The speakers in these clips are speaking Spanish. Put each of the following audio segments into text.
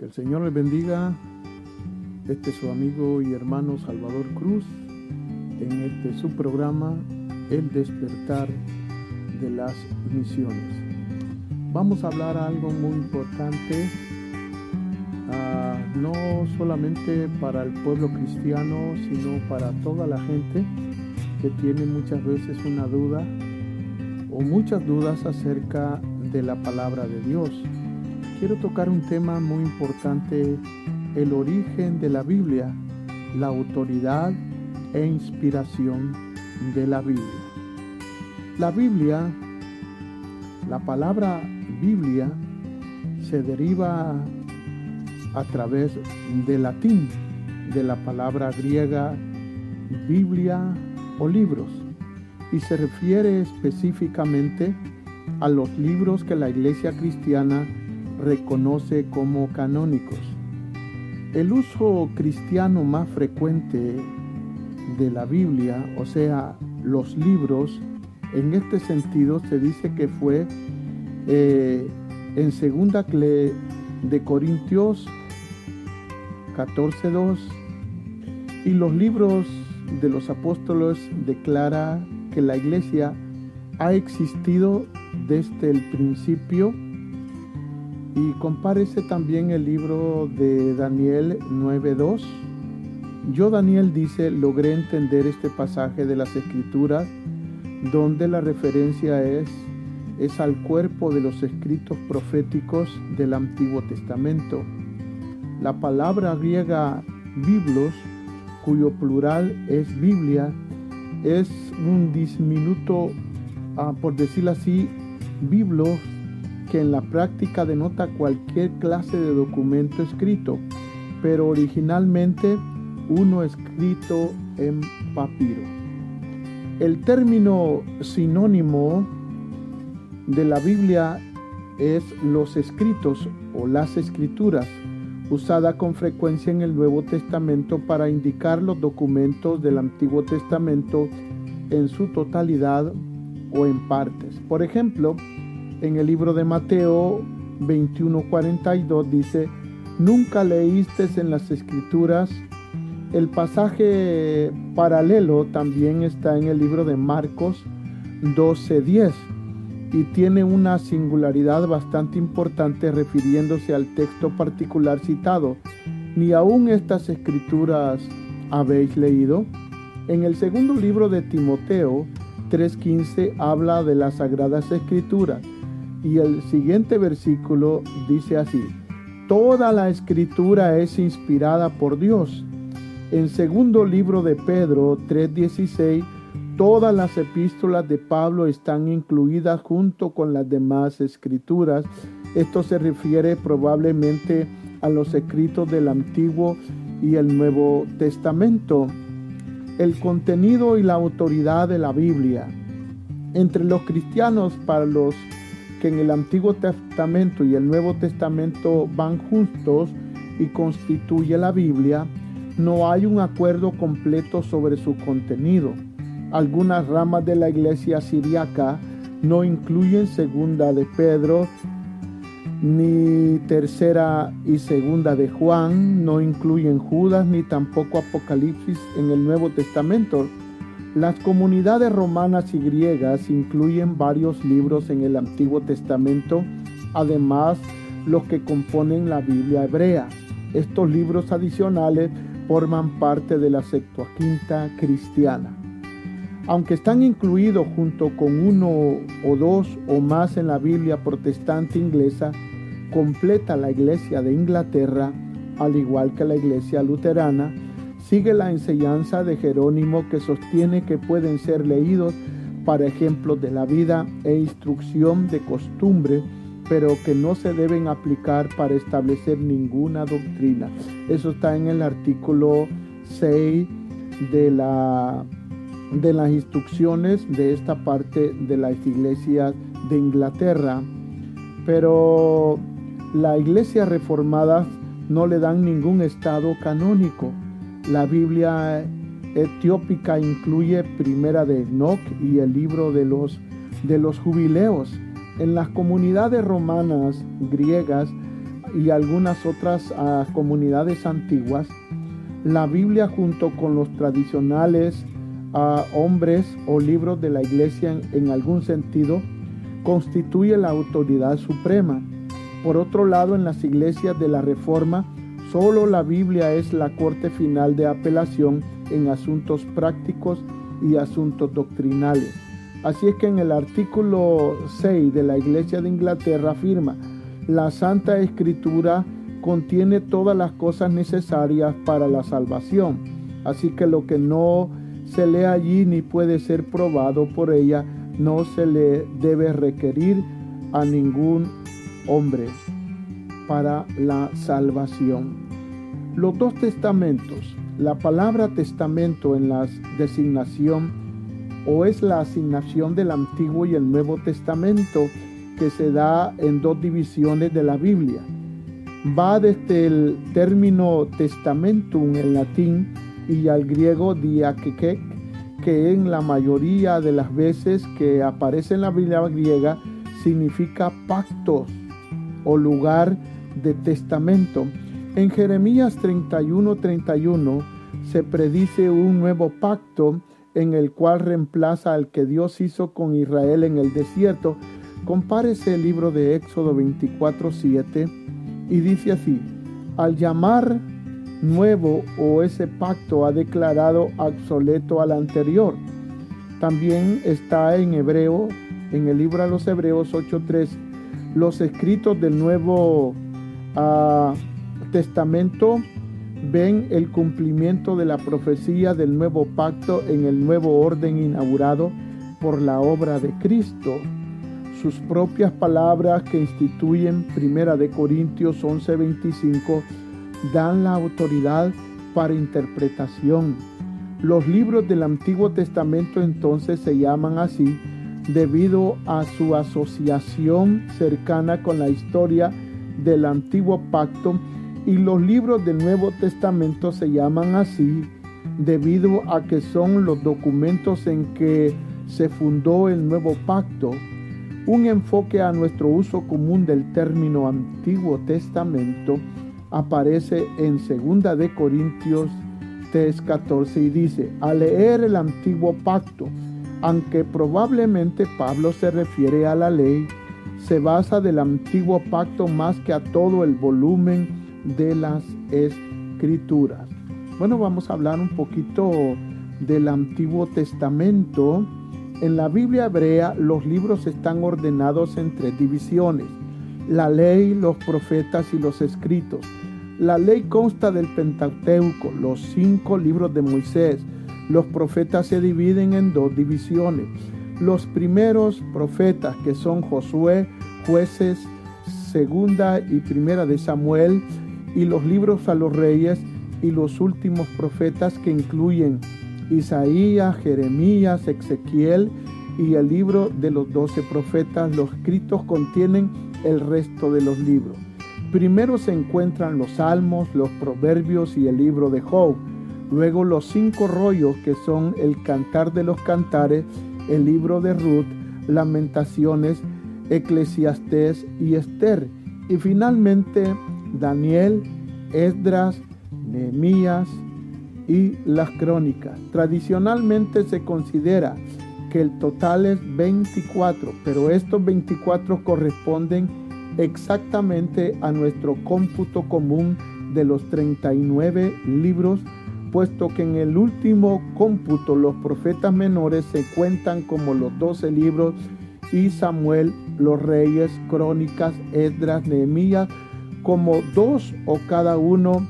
Que el Señor les bendiga. Este es su amigo y hermano Salvador Cruz en este su programa El Despertar de las Misiones. Vamos a hablar algo muy importante, no solamente para el pueblo cristiano, sino para toda la gente que tiene muchas veces una duda o muchas dudas acerca de la palabra de Dios. Quiero tocar un tema muy importante: el origen de la Biblia, la autoridad e inspiración de la Biblia. La Biblia, la palabra Biblia, se deriva a través del latín, de la palabra griega Biblia o libros, y se refiere específicamente a los libros que la Iglesia cristiana reconoce como canónicos. El uso cristiano más frecuente de la Biblia, o sea, los libros, en este sentido se dice que fue en 2 de Corintios 14:2, y los libros de los apóstoles declara que la Iglesia ha existido desde el principio. Y compárese también el libro de Daniel 9:2. Yo, Daniel, dice, logré entender este pasaje de las Escrituras, donde la referencia es al cuerpo de los escritos proféticos del Antiguo Testamento. La palabra griega biblos, cuyo plural es Biblia, es un diminuto, por decirlo así, biblos, que en la práctica denota cualquier clase de documento escrito, pero originalmente uno escrito en papiro. El término sinónimo de la Biblia es los escritos o las escrituras, usada con frecuencia en el Nuevo Testamento para indicar los documentos del Antiguo Testamento en su totalidad o en partes. Por ejemplo, en el libro de Mateo 21:42 dice: ¿nunca leíste en las Escrituras? El pasaje paralelo también está en el libro de Marcos 12:10 y tiene una singularidad bastante importante refiriéndose al texto particular citado. ¿Ni aún estas Escrituras habéis leído? En el segundo libro de Timoteo 3:15 habla de las Sagradas Escrituras. Y el siguiente versículo dice así: toda la escritura es inspirada por Dios. En segundo libro de Pedro 3:16, todas las epístolas de Pablo están incluidas junto con las demás escrituras. Esto se refiere probablemente a los escritos del Antiguo y el Nuevo Testamento. El contenido y la autoridad de la Biblia. Entre los cristianos, para los que en el Antiguo Testamento y el Nuevo Testamento van juntos y constituye la Biblia, no hay un acuerdo completo sobre su contenido. Algunas ramas de la iglesia siríaca no incluyen segunda de Pedro, ni tercera y segunda de Juan, no incluyen Judas, ni tampoco Apocalipsis en el Nuevo Testamento. Las comunidades romanas y griegas incluyen varios libros en el Antiguo Testamento, además los que componen la Biblia hebrea. Estos libros adicionales forman parte de la Septuaginta cristiana. Aunque están incluidos junto con uno o dos o más en la Biblia protestante inglesa, completa la Iglesia de Inglaterra, al igual que la Iglesia luterana, sigue la enseñanza de Jerónimo, que sostiene que pueden ser leídos para ejemplos de la vida e instrucción de costumbre, pero que no se deben aplicar para establecer ninguna doctrina. Eso está en el artículo 6 de las instrucciones de esta parte de las iglesias de Inglaterra. Pero la iglesia reformada no le dan ningún estado canónico. La Biblia etiópica incluye Primera de Enoc y el libro de los jubileos. En las comunidades romanas griegas y algunas otras comunidades antiguas, la Biblia, junto con los tradicionales hombres o libros de la iglesia en algún sentido, constituye la autoridad suprema. Por otro lado, en las iglesias de la Reforma, solo la Biblia es la corte final de apelación en asuntos prácticos y asuntos doctrinales. Así es que en el artículo 6 de la Iglesia de Inglaterra afirma: la Santa Escritura contiene todas las cosas necesarias para la salvación. Así que lo que no se lee allí ni puede ser probado por ella, no se le debe requerir a ningún hombre para la salvación. Los dos testamentos. La palabra testamento en la designación o es la asignación del Antiguo y el Nuevo Testamento, que se da en dos divisiones de la Biblia. Va desde el término testamentum en latín y al griego diakekek, que en la mayoría de las veces que aparece en la Biblia griega significa pactos o lugar de testamento. En Jeremías 31:31 se predice un nuevo pacto en el cual reemplaza al que Dios hizo con Israel en el desierto. Compárese el libro de Éxodo 24:7 y dice así: al llamar nuevo o ese pacto ha declarado obsoleto al anterior. También está en Hebreo, en el libro a los Hebreos 8:3, los escritos del Nuevo Testamento ven el cumplimiento de la profecía del nuevo pacto en el nuevo orden inaugurado por la obra de Cristo. Sus propias palabras que instituyen 1 Corintios 11:25 dan la autoridad para interpretación. Los libros del Antiguo Testamento entonces se llaman así debido a su asociación cercana con la historia del Antiguo Pacto, y los libros del Nuevo Testamento se llaman así debido a que son los documentos en que se fundó el Nuevo Pacto. Un enfoque a nuestro uso común del término Antiguo Testamento aparece en 2 de Corintios 3:14 y dice: al leer el Antiguo Pacto, aunque probablemente Pablo se refiere a la ley, se basa del Antiguo Pacto más que a todo el volumen de las Escrituras. Bueno, vamos a hablar un poquito del Antiguo Testamento. En la Biblia hebrea, los libros están ordenados en 3 divisiones: la ley, los profetas y los escritos. La ley consta del Pentateuco, los 5 libros de Moisés. Los profetas se dividen en 2 divisiones: los primeros profetas, que son Josué, Jueces, Segunda y Primera de Samuel, y los libros a los reyes, y los últimos profetas, que incluyen Isaías, Jeremías, Ezequiel y el libro de los 12 profetas. Los escritos contienen el resto de los libros. Primero se encuentran los Salmos, los Proverbios y el libro de Job. Luego los 5 rollos, que son el Cantar de los Cantares, el libro de Ruth, Lamentaciones, Eclesiastés y Esther. Y finalmente Daniel, Esdras, Nehemías y las Crónicas. Tradicionalmente se considera que el total es 24, pero estos 24 corresponden exactamente a nuestro cómputo común de los 39 libros, puesto que en el último cómputo los profetas menores se cuentan como los 12 libros y Samuel, los reyes, Crónicas, Esdras, Nehemías como 2 o cada uno.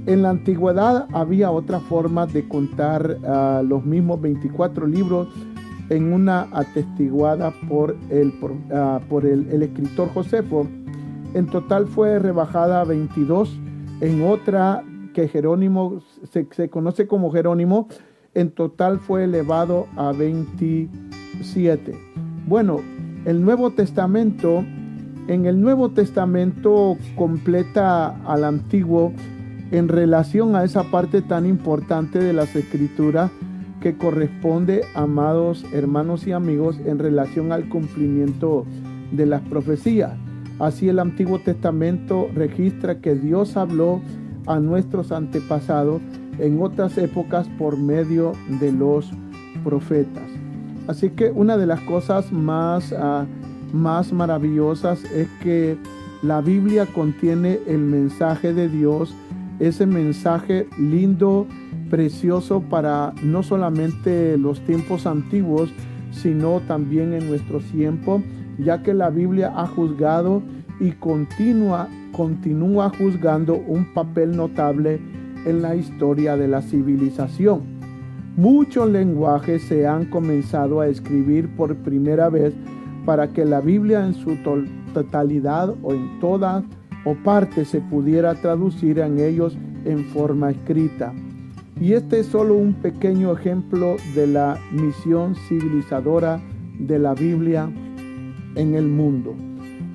En la antigüedad había otra forma de contar los mismos 24 libros, en una atestiguada por el escritor Josefo. En total fue rebajada a 22, en otra que Jerónimo se conoce como Jerónimo, en total fue elevado a 27. Bueno, el Nuevo Testamento, en el Nuevo Testamento completa al Antiguo en relación a esa parte tan importante de las Escrituras que corresponde, amados hermanos y amigos, en relación al cumplimiento de las profecías. Así el Antiguo Testamento registra que Dios habló a nuestros antepasados en otras épocas por medio de los profetas. Así que una de las cosas más maravillosas es que la Biblia contiene el mensaje de Dios, ese mensaje lindo, precioso para no solamente los tiempos antiguos, sino también en nuestro tiempo, ya que la Biblia ha juzgado y continúa juzgando un papel notable en la historia de la civilización. Muchos lenguajes se han comenzado a escribir por primera vez para que la Biblia en su totalidad o en todas o partes se pudiera traducir en ellos en forma escrita. Y este es solo un pequeño ejemplo de la misión civilizadora de la Biblia en el mundo.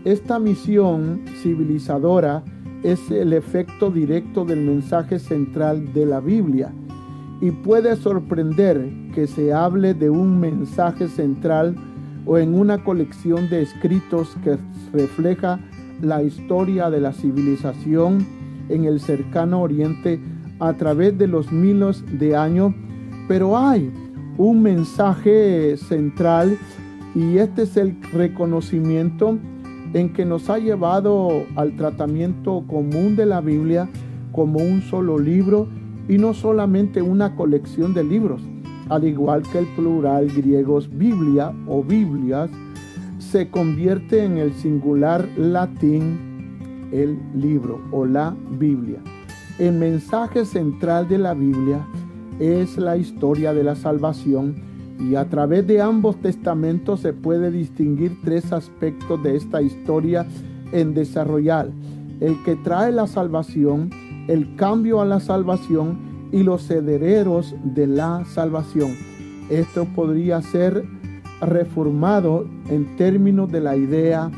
Esta misión civilizadora es el efecto directo del mensaje central de la Biblia. Y puede sorprender que se hable de un mensaje central o en una colección de escritos que refleja la historia de la civilización en el cercano Oriente a través de los miles de años, pero hay un mensaje central y este es el reconocimiento en que nos ha llevado al tratamiento común de la Biblia como un solo libro y no solamente una colección de libros, al igual que el plural griegos Biblia o Biblias se convierte en el singular latín el libro o la Biblia. El mensaje central de la Biblia es la historia de la salvación y a través de ambos testamentos se puede distinguir tres aspectos de esta historia en desarrollar: el que trae la salvación, el cambio a la salvación y los herederos de la salvación. Esto podría ser reformado en términos de la idea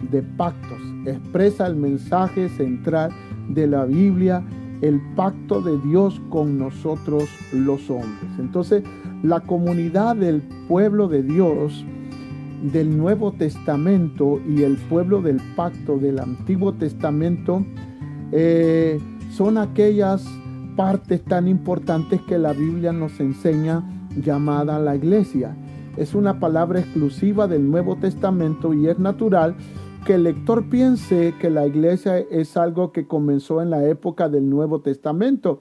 de pactos. Expresa el mensaje central de la Biblia, el pacto de Dios con nosotros los hombres. Entonces, la comunidad del pueblo de Dios del Nuevo Testamento y el pueblo del pacto del Antiguo Testamento son aquellas partes tan importantes que la Biblia nos enseña, llamada la iglesia. Es una palabra exclusiva del Nuevo Testamento y es natural que el lector piense que la iglesia es algo que comenzó en la época del Nuevo Testamento,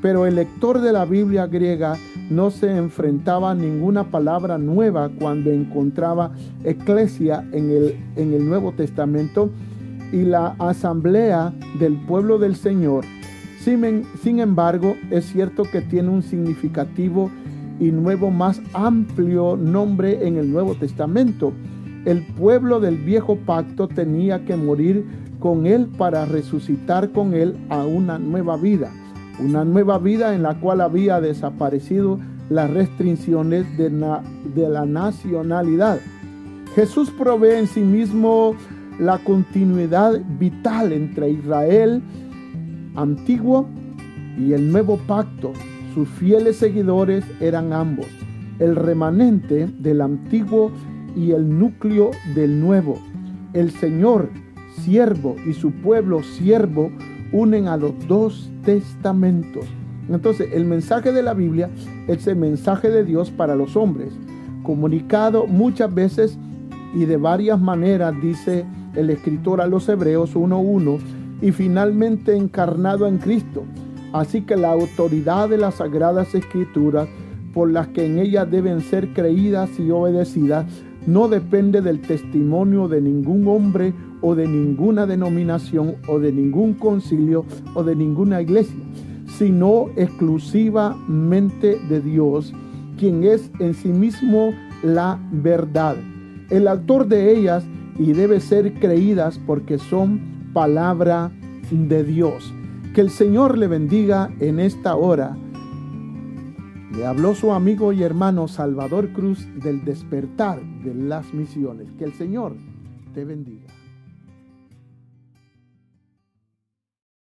pero el lector de la Biblia griega no se enfrentaba a ninguna palabra nueva cuando encontraba eclesia en el Nuevo Testamento y la asamblea del pueblo del Señor. Sin embargo, es cierto que tiene un significativo y nuevo, más amplio nombre en el Nuevo Testamento. El pueblo del viejo pacto tenía que morir con él para resucitar con él a una nueva vida en la cual había desaparecido las restricciones de la nacionalidad. Jesús provee en sí mismo la continuidad vital entre Israel antiguo y el nuevo pacto. Sus fieles seguidores eran ambos, el remanente del antiguo y el núcleo del nuevo. El Señor, siervo, y su pueblo, siervo, unen a los dos testamentos. Entonces, el mensaje de la Biblia es el mensaje de Dios para los hombres, comunicado muchas veces y de varias maneras, dice el escritor a los Hebreos 1:1, y finalmente encarnado en Cristo. Así que la autoridad de las Sagradas Escrituras, por las que en ellas deben ser creídas y obedecidas, no depende del testimonio de ningún hombre o de ninguna denominación o de ningún concilio o de ninguna iglesia, sino exclusivamente de Dios, quien es en sí mismo la verdad, el autor de ellas, y debe ser creídas porque son palabra de Dios. Que el Señor le bendiga en esta hora. Le habló su amigo y hermano Salvador Cruz del Despertar de las Misiones. Que el Señor te bendiga.